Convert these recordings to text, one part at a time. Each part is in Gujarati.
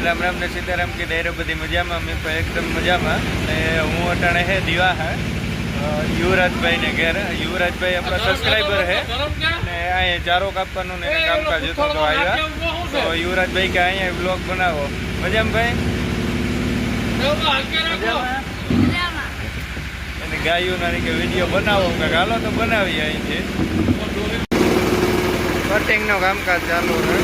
રામ રામ ને સીતારામ की डायरो बधी मजामा मैं तो एकदम मजामा ने हूँ अटाणे है दीवा है युवराजभाई ने घेर युवराजभाई अपना सब्सक्राइबर है ने अँ चारो कापવાનું ने कामकाज હતો તો આવ્યા તો युवराजभाई के अँ ब्लॉग बनावो मजामा भाई અને ગાયું ના કે વિડીયો બનાવો કે હાલો તો બનાવીએ અહીંથી કટિંગ નો કામકાજ ચાલુ છે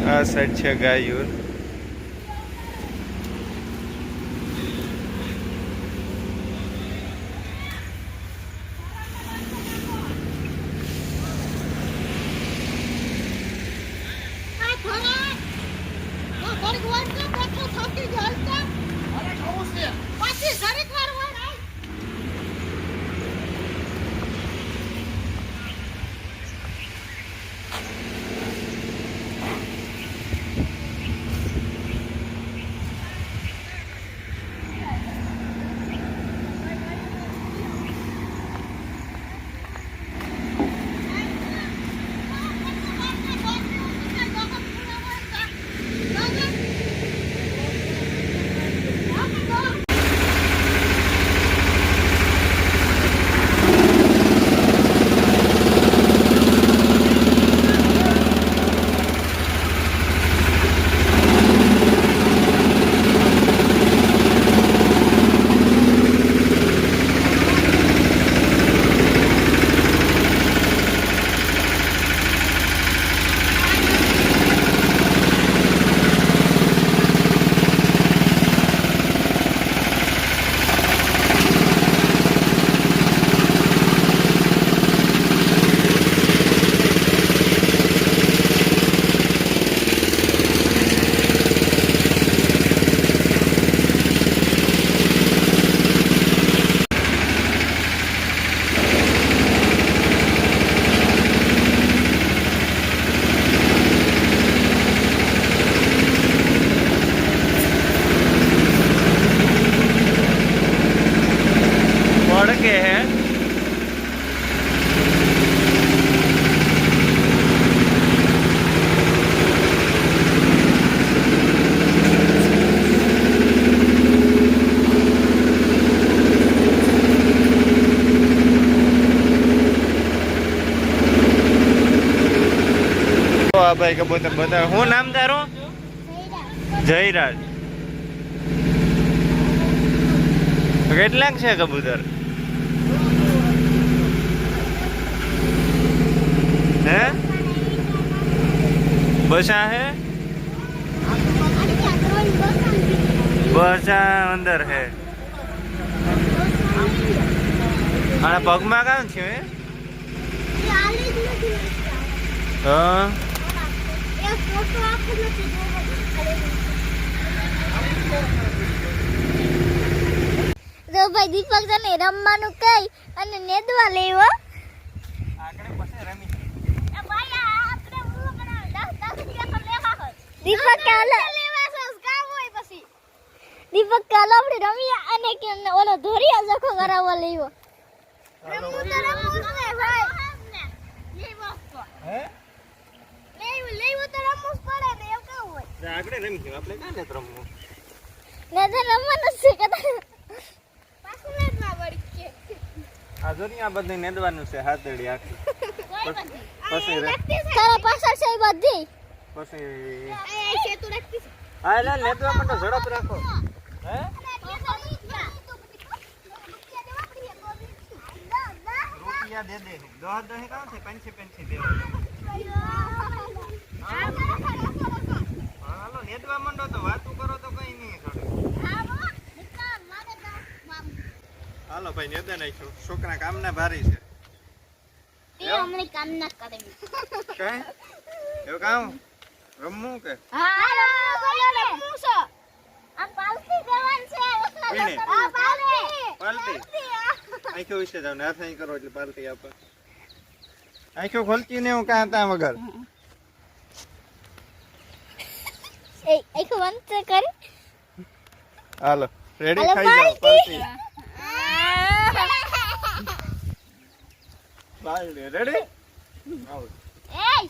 આ સાઈડ છે ગાયું के हैं भाई कबूतर बता हूँ नाम तारो जयराज કેટલાક છે કબૂતર है बसा है बसा अंदर है आना पग में क्या छे हाँ तो भाई दीपक जने रमવાનું કઈ અને નેદવા લેવો આગળ પછી રમી दीपक काला दीपक काला આપણે રમ્યા અને કે ઓલો ધોરિયા જખો કરાવવા લેવો રમવું તો રમવું છે ભાઈ લેવો હે લેવું તો રમવું પડે ને એવું કેવું હોય આગળ રમી આપણે કાને રમવું ને તો રમવાનું છે કે પાછું નેદવા વળી કે આ જોની આ બધું નેદવાનું છે હાથડી આખી પછી તારા પાછળ છે બધી પછી એ છે તું રાખતી હા લે નેદવા માટે ઝડપ રાખો હે રૂપિયા દે દે દોહ દોહ કાં છે પેન્સી પેન્સી દેવા હાલો નેદવા માંડો તો વાતું કરો તો કઈ નહીં થોડું હાલો ભાઈ નેદા નાખ્યો છોકરા કામના ભારી છે તે અમને કામ ના કરે કઈ એવું કામ રમવું કે હા બોલો રમવું છે આ પાલતી દેવાન છે કોઈને? આ પાલતી પાલટી આંખો વિશે જાવ ને હાથ અહીં કરો એટલે પાલટી આપે આંખો ખોલતી ને હું કાં તા વગર એ એક વંત કરી હાલો રેડી હાલો, ખાઈ જાઓ પાર્ટી. પાર્ટી રેડી આવો એય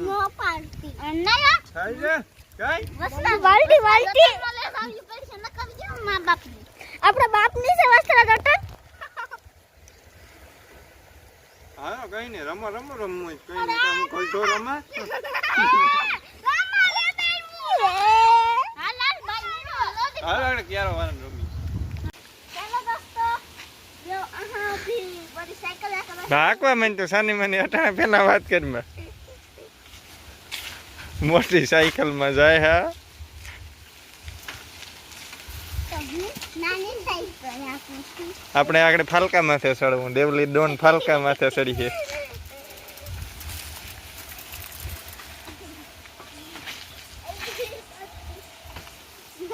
નો પાર્ટી અન્ના ખાઈ જા કાઈ વસ્ત્રા વાલટી આપણા બાપની છે વસ્ત્રા ડોટર હા કઈ નહીં રમો રમવું જ કઈ નહીં તમે કોઈ તો રમા હાલ આગળ ક્યારે વાર રમી હાકવા મને તો સાની મને અટાણે પેલા વાત કરી મેં મોટી સાયકલ માં જાય હા આપણે આગળ ફાલકા માથે ચડવું દેવલી ડોન ફાલકા માથે ચડી છે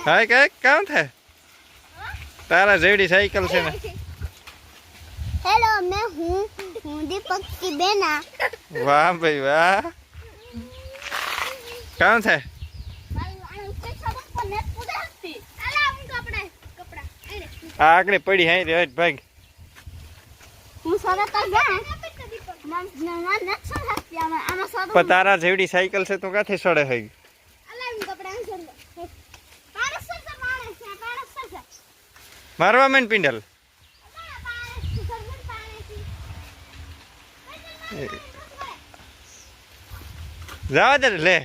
હાય કઈ કામ થાય તારા જેવડી સાયકલ છે ને હેલો मैं हूँ दीपक की बेना વાહ ભાઈ વાહ કામ થાય આ આગળ પડી હાઈ રે ભાગ હું સરતા જા પણ તારા જેવડી સાયકલ છે તું કાથી સડે હઈ મારવા મેન પિંડલ જવા દે લે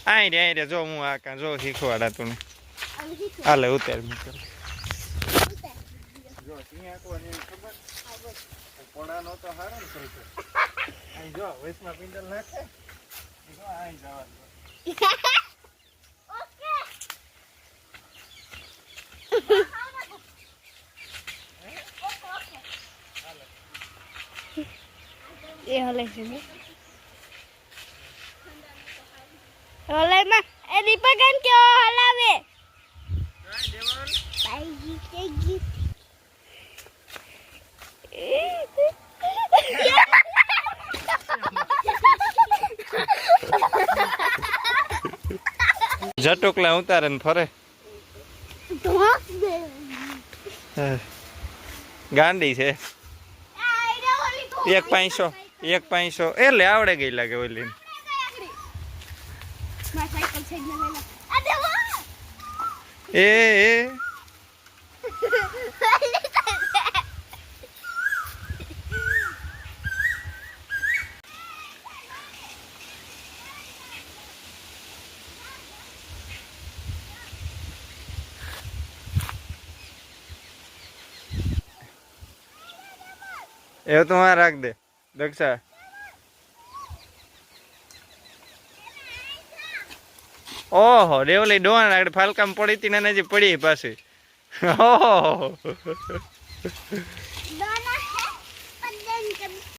આઈ રે જો હું આ કા જો શીખવાડા તું હાલે ઉતાર મૂકે જો ત્યાં કોને ખબર પોડાનો તો હારો ને કોઈ આઈ જો વેસમાં પિંડલ નાખે જો આઈ જવા એ હલે છે હલે માં એ દીપકન કે હલાવે ભાઈજી કેજી જટોકલા ઉતારે ને ફરે ઢોક દે ગાંડી છે એક 500 એટલે આવડે ગઈ લાગે ઓલી એ એવું તો હા રાખ દે દક્ષા ઓહો દેવલી ડોન આગળ ફાલકામ પડી હતી ને હજી પડી પાછી ઓહો